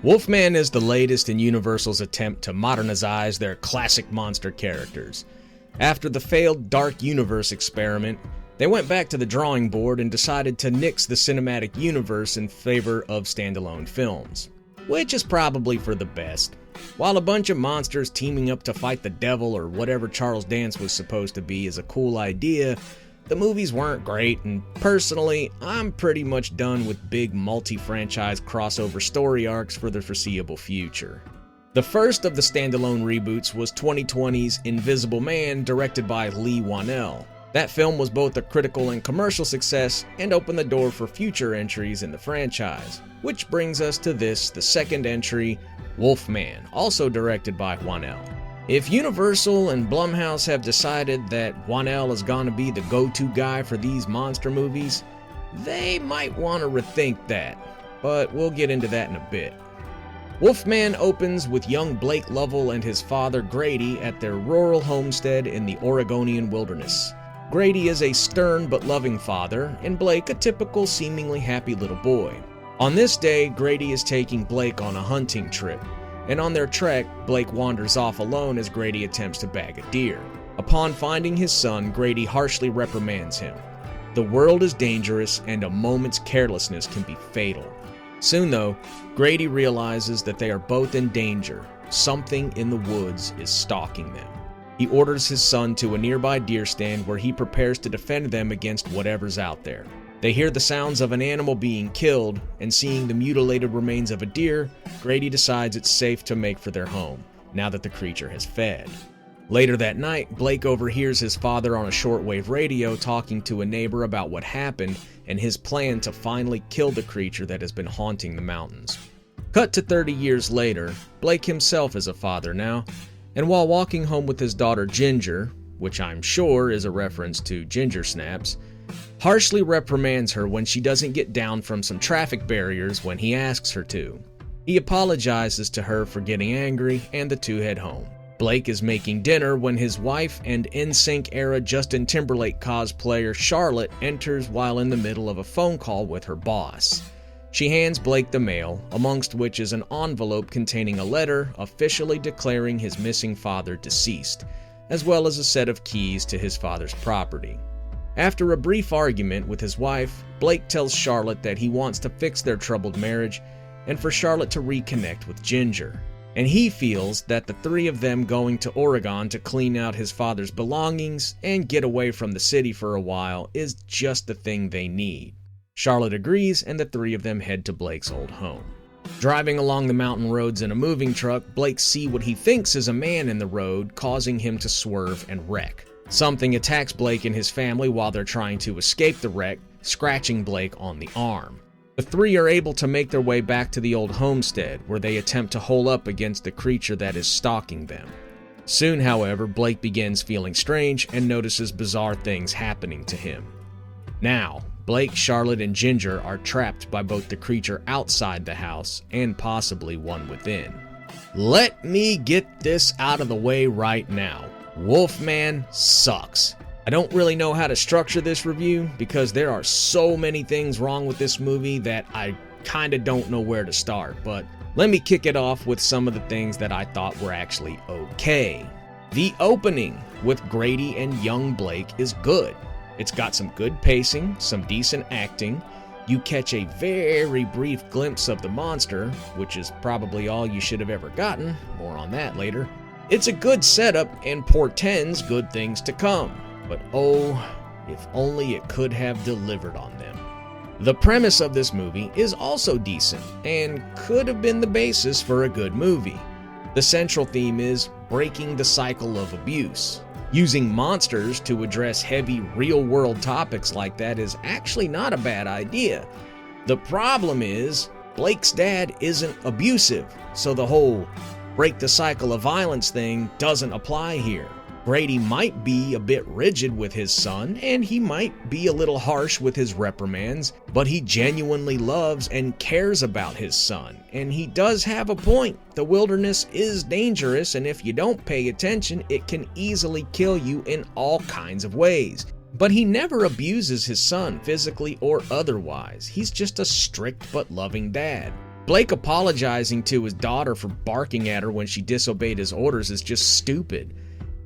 Wolfman is the latest in Universal's attempt to modernize their classic monster characters. After the failed Dark Universe experiment, they went back to the drawing board and decided to nix the cinematic universe in favor of standalone films, which is probably for the best. While a bunch of monsters teaming up to fight the devil or whatever Charles Dance was supposed to be is a cool idea, the movies weren't great, and personally, I'm pretty much done with big multi-franchise crossover story arcs for the foreseeable future. The first of the standalone reboots was 2020's Invisible Man, directed by Leigh Whannell. That film was both a critical and commercial success and opened the door for future entries in the franchise. Which brings us to this, the second entry, Wolfman, also directed by Whannell. If Universal and Blumhouse have decided that Whannell is gonna be the go-to guy for these monster movies, they might want to rethink that, but we'll get into that in a bit. Wolfman opens with young Blake Lovell and his father Grady at their rural homestead in the Oregonian wilderness. Grady is a stern but loving father, and Blake a typical, seemingly happy little boy. On this day, Grady is taking Blake on a hunting trip, and on their trek, Blake wanders off alone as Grady attempts to bag a deer. Upon finding his son, Grady harshly reprimands him. The world is dangerous, and a moment's carelessness can be fatal. Soon though, Grady realizes that they are both in danger. Something in the woods is stalking them. He orders his son to a nearby deer stand where he prepares to defend them against whatever's out there. They hear the sounds of an animal being killed, and seeing the mutilated remains of a deer, Grady decides it's safe to make for their home, now that the creature has fed. Later that night, Blake overhears his father on a shortwave radio talking to a neighbor about what happened and his plan to finally kill the creature that has been haunting the mountains. Cut to 30 years later, Blake himself is a father now, and while walking home with his daughter Ginger, which I'm sure is a reference to Ginger Snaps, harshly reprimands her when she doesn't get down from some traffic barriers when he asks her to. He apologizes to her for getting angry, and the two head home. Blake is making dinner when his wife and NSYNC era Justin Timberlake cosplayer Charlotte enters while in the middle of a phone call with her boss. She hands Blake the mail, amongst which is an envelope containing a letter officially declaring his missing father deceased, as well as a set of keys to his father's property. After a brief argument with his wife, Blake tells Charlotte that he wants to fix their troubled marriage and for Charlotte to reconnect with Ginger. And he feels that the three of them going to Oregon to clean out his father's belongings and get away from the city for a while is just the thing they need. Charlotte agrees, and the three of them head to Blake's old home. Driving along the mountain roads in a moving truck, Blake sees what he thinks is a man in the road, causing him to swerve and wreck. Something attacks Blake and his family while they're trying to escape the wreck, scratching Blake on the arm. The three are able to make their way back to the old homestead, where they attempt to hole up against the creature that is stalking them. Soon, however, Blake begins feeling strange and notices bizarre things happening to him. Now, Blake, Charlotte, and Ginger are trapped by both the creature outside the house and possibly one within. Let me get this out of the way right now. Wolfman sucks. I don't really know how to structure this review because there are so many things wrong with this movie that I kinda don't know where to start, but let me kick it off with some of the things that I thought were actually okay. The opening with Grady and young Blake is good. It's got some good pacing, some decent acting. You catch a very brief glimpse of the monster, which is probably all you should have ever gotten. More on that later. It's a good setup and portends good things to come, but oh, if only it could have delivered on them. The premise of this movie is also decent and could have been the basis for a good movie. The central theme is breaking the cycle of abuse. Using monsters to address heavy real-world topics like that is actually not a bad idea. The problem is, Blake's dad isn't abusive, so the whole break the cycle of violence thing doesn't apply here. Grady might be a bit rigid with his son, and he might be a little harsh with his reprimands, but he genuinely loves and cares about his son, and he does have a point. The wilderness is dangerous, and if you don't pay attention, it can easily kill you in all kinds of ways. But he never abuses his son physically or otherwise. He's just a strict but loving dad. Blake apologizing to his daughter for barking at her when she disobeyed his orders is just stupid.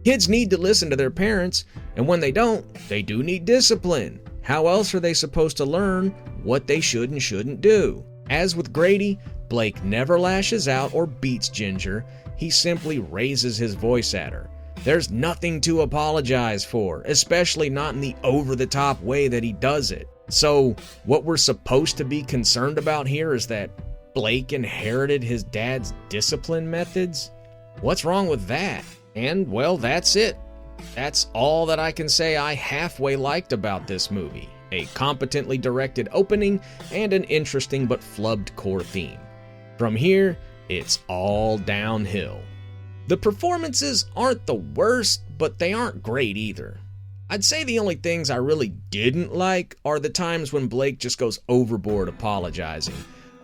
Kids need to listen to their parents, and when they don't, they do need discipline. How else are they supposed to learn what they should and shouldn't do? As with Grady, Blake never lashes out or beats Ginger. He simply raises his voice at her. There's nothing to apologize for, especially not in the over-the-top way that he does it. So, what we're supposed to be concerned about here is that Blake inherited his dad's discipline methods? What's wrong with that? And, well, that's it. That's all that I can say I halfway liked about this movie. A competently directed opening and an interesting but flubbed core theme. From here, it's all downhill. The performances aren't the worst, but they aren't great either. I'd say the only things I really didn't like are the times when Blake just goes overboard apologizing.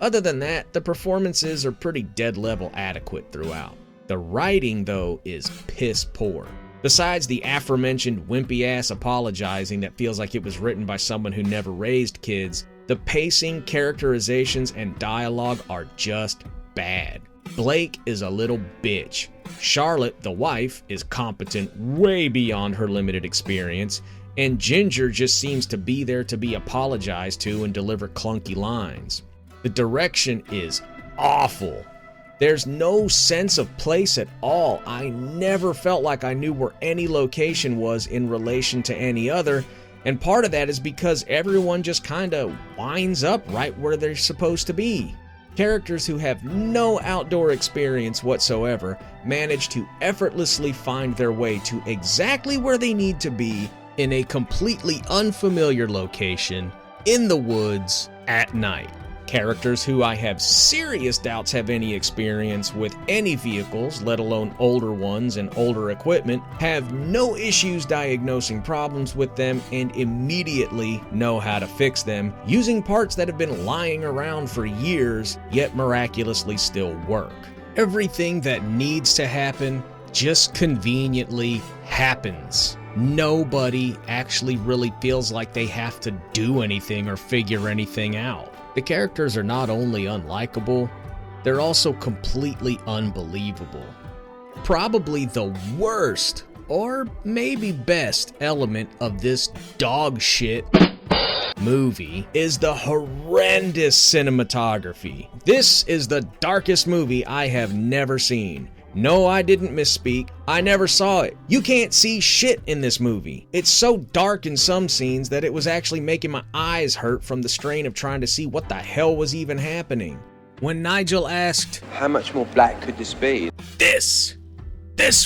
Other than that, the performances are pretty dead level adequate throughout. The writing, though, is piss poor. Besides the aforementioned wimpy-ass apologizing that feels like it was written by someone who never raised kids, the pacing, characterizations, and dialogue are just bad. Blake is a little bitch. Charlotte, the wife, is competent way beyond her limited experience, and Ginger just seems to be there to be apologized to and deliver clunky lines. The direction is awful. There's no sense of place at all. I never felt like I knew where any location was in relation to any other, and part of that is because everyone just kinda winds up right where they're supposed to be. Characters who have no outdoor experience whatsoever manage to effortlessly find their way to exactly where they need to be in a completely unfamiliar location, in the woods, at night. Characters who I have serious doubts have any experience with any vehicles, let alone older ones and older equipment, have no issues diagnosing problems with them and immediately know how to fix them, using parts that have been lying around for years, yet miraculously still work. Everything that needs to happen just conveniently happens. Nobody actually really feels like they have to do anything or figure anything out. The characters are not only unlikable, they're also completely unbelievable. Probably the worst, or maybe best, element of this dog shit movie is the horrendous cinematography. This is the darkest movie I have never seen. No, I didn't misspeak. I never saw it. You can't see shit in this movie. It's so dark in some scenes that it was actually making my eyes hurt from the strain of trying to see what the hell was even happening. When Nigel asked, "How much more black could this be?" This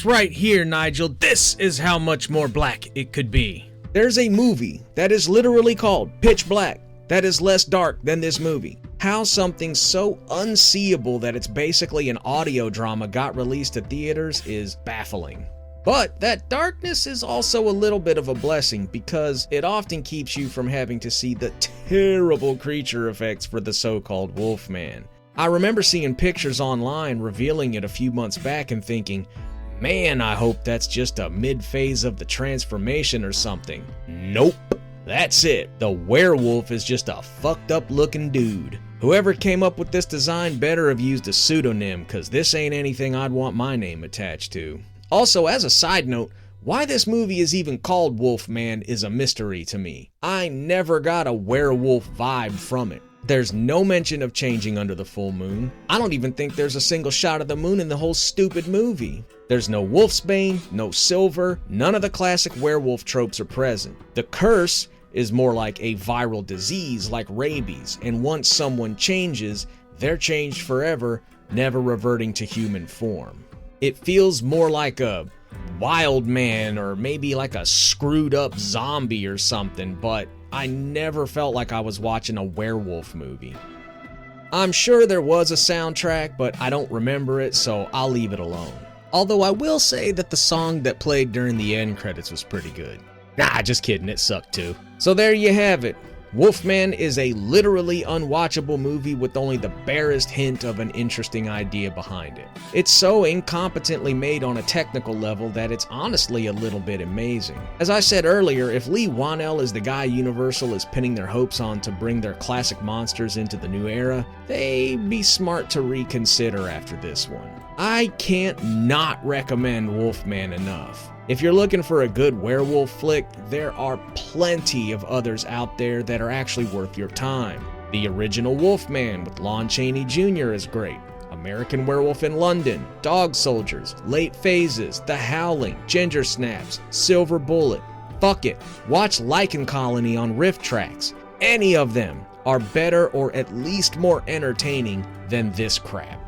right here, Nigel, this is how much more black it could be. There's a movie that is literally called Pitch Black that is less dark than this movie. How something so unseeable that it's basically an audio drama got released to theaters is baffling. But that darkness is also a little bit of a blessing because it often keeps you from having to see the terrible creature effects for the so-called Wolfman. I remember seeing pictures online revealing it a few months back and thinking, man, I hope that's just a mid-phase of the transformation or something. Nope. That's it. The werewolf is just a fucked up looking dude. Whoever came up with this design better have used a pseudonym, cause this ain't anything I'd want my name attached to. Also, as a side note, why this movie is even called Wolfman is a mystery to me. I never got a werewolf vibe from it. There's no mention of changing under the full moon. I don't even think there's a single shot of the moon in the whole stupid movie. There's no wolfsbane, no silver, none of the classic werewolf tropes are present. The curse is more like a viral disease like rabies, and once someone changes, they're changed forever, never reverting to human form. It feels more like a wild man or maybe like a screwed up zombie or something, but I never felt like I was watching a werewolf movie. I'm sure there was a soundtrack, but I don't remember it, so I'll leave it alone. Although I will say that the song that played during the end credits was pretty good. Nah, just kidding, it sucked too. So there you have it. Wolfman is a literally unwatchable movie with only the barest hint of an interesting idea behind it. It's so incompetently made on a technical level that it's honestly a little bit amazing. As I said earlier, if Lee Whannell is the guy Universal is pinning their hopes on to bring their classic monsters into the new era, they'd be smart to reconsider after this one. I can't not recommend Wolfman enough. If you're looking for a good werewolf flick, there are plenty of others out there that are actually worth your time. The original Wolfman with Lon Chaney Jr. is great. American Werewolf in London, Dog Soldiers, Late Phases, The Howling, Ginger Snaps, Silver Bullet. Fuck it, watch Lichen Colony on Riff Tracks. Any of them are better or at least more entertaining than this crap.